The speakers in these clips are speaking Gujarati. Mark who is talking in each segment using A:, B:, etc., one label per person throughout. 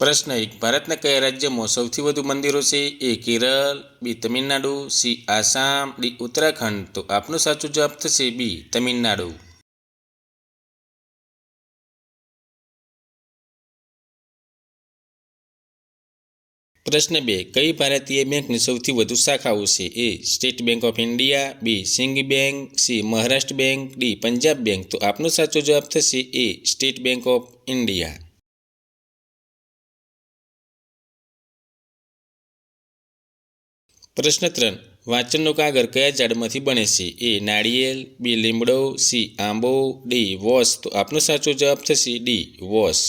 A: પ્રશ્ન 1. ભારતના કયા રાજ્યમાં સૌથી વધુ મંદિરો છે? એ કેરળ, બી તમિલનાડુ, સી આસામ, ડી ઉત્તરાખંડ. તો આપનો સાચો જવાબ થશે બી તમિલનાડુ. પ્રશ્ન 2. કઈ ભારતીય બેંકની સૌથી વધુ શાખાઓ છે? A State Bank of India, B Singh bank, C Maharashtra bank, D Punjab bank. તો આપનો સાચો જવાબ થશે A State Bank of India. પ્રશ્ન 3. વાંચનનો કાગળ કયા ઝાડમાંથી બને છે? એ નાળિયેર, બી લીમડો, સી આંબો, ડી વોસ. તો આપનો સાચો જવાબ થશે ડી વોસ.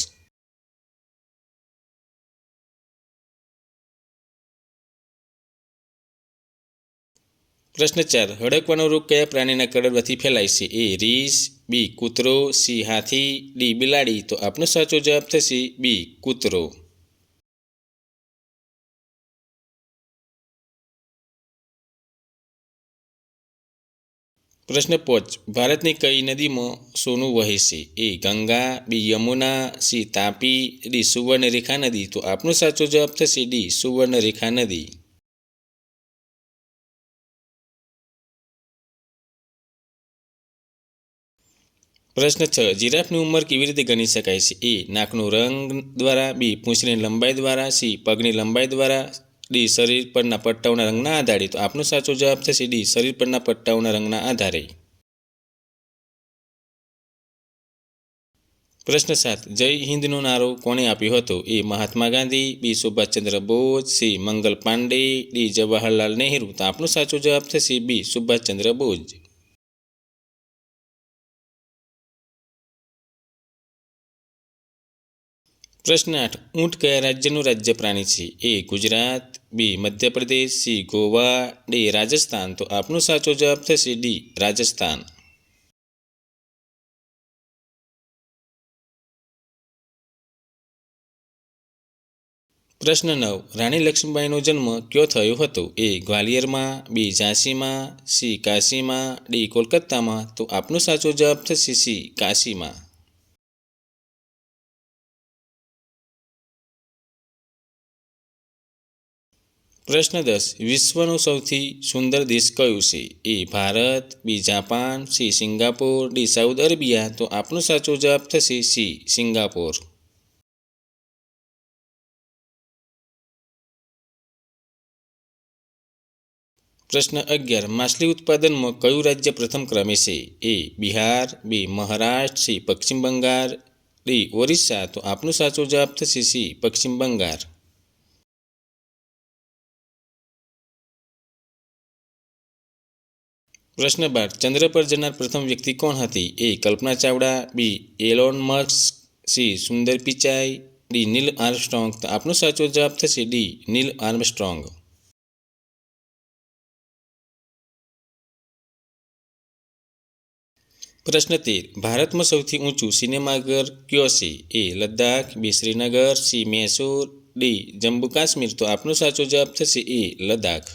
A: પ્રશ્ન 4. હડકવાનો રોગ કયા પ્રાણીના કરડવાથી ફેલાય છે? એ રીંછ, બી કૂતરો, સી હાથી, ડી બિલાડી. તો આપનો સાચો જવાબ થશે બી કૂતરો. પ્રશ્ન 5. ભારતની કઈ નદીમાં સોનું વહે છે? એ ગંગા, બી યમુના, સી તાપી, ડી સુવર્ણરેખા નદી. તો આપનો સાચો જવાબ થશે ડી સુવર્ણરેખા નદી. પ્રશ્ન 6. જીરાફની ઉંમર કેવી રીતે ગણી શકાય છે? એ નાકનો રંગ દ્વારા, બી પૂંછની લંબાઈ દ્વારા, સી પગની લંબાઈ દ્વારા, ડી શરીર પરના પટ્ટાઓના રંગના આધારે. તો આપનો સાચો જવાબ થશે ડી શરીર પરના પટ્ટાઓના રંગના આધારે. પ્રશ્ન 7. જય હિન્દનો નારો કોણે આપ્યો હતો? એ મહાત્મા ગાંધી, બી સુભાષચંદ્ર બોઝ, સી મંગલ પાંડે, ડી જવાહરલાલ નહેરુ. તો આપનો સાચો જવાબ થશે બી સુભાષચંદ્ર બોઝ. પ્રશ્ન 8. ઊંટ કયા રાજ્યનું રાજ્ય પ્રાણી છે? એ ગુજરાત, બી મધ્યપ્રદેશ, સી ગોવા, ડી રાજસ્થાન. તો આપનો સાચો જવાબ થશે ડી રાજસ્થાન. પ્રશ્ન 9. રાણી લક્ષ્મીબાઈનો જન્મ ક્યાં થયો હતો? એ ગ્વાલિયરમાં, બી ઝાંસીમાં, સી કાશીમાં, ડી કોલકાતામાં. તો આપનો સાચો જવાબ થશે સી કાશીમાં. પ્રશ્ન 10. વિશ્વનો સૌથી સુંદર દેશ કયો છે? A Bharat, B Japan, C Singapore, D Saudi Arabia. તો આપનો સાચો જવાબ થશે સી સિંગાપોર. પ્રશ્ન 11. માછલી ઉત્પાદનમાં કયું રાજ્ય પ્રથમ ક્રમે છે? એ બિહાર, બી મહારાષ્ટ્ર, સી પશ્ચિમ બંગાળ, ડી ઓરિસ્સા. તો આપનો સાચો જવાબ થશે સી પશ્ચિમ બંગાળ. પ્રશ્ન 12. ચંદ્ર પર જનાર પ્રથમ વ્યક્તિ કોણ હતી? એ કલ્પના ચાવડા, બી એલોન મસ્ક, સી સુંદર પિચાઈ, ડી નીલ આર્મસ્ટ્રોંગ. તો આપનો સાચો જવાબ થશે ડી નીલ આર્મસ્ટ્રોંગ. પ્રશ્ન 13. ભારતમાં સૌથી ઊંચું સિનેમાઘર કયો છે? એ લદ્દાખ, બી શ્રીનગર, સી મૈસૂર, ડી જમ્મુ કાશ્મીર. તો આપનો સાચો જવાબ થશે એ લદ્દાખ.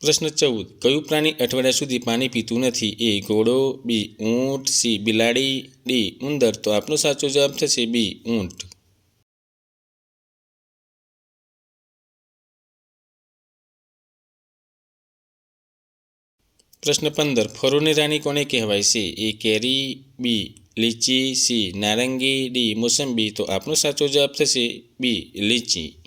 A: પ્રશ્ન 14. કયું પ્રાણી અઠવાડિયા સુધી પાણી પીતું નથી? એ ઘોડો, બી ઊંટ, સી બિલાડી, ડી ઉંદર. તો આપનો સાચો જવાબ થશે બી ઊંટ. પ્રશ્ન 15. ફળોની રાણી કોને કહેવાય છે? એ કેરી, બી લીચી, સી નારંગી, ડી મોસંબી. તો આપનો સાચો જવાબ થશે બી લીચી.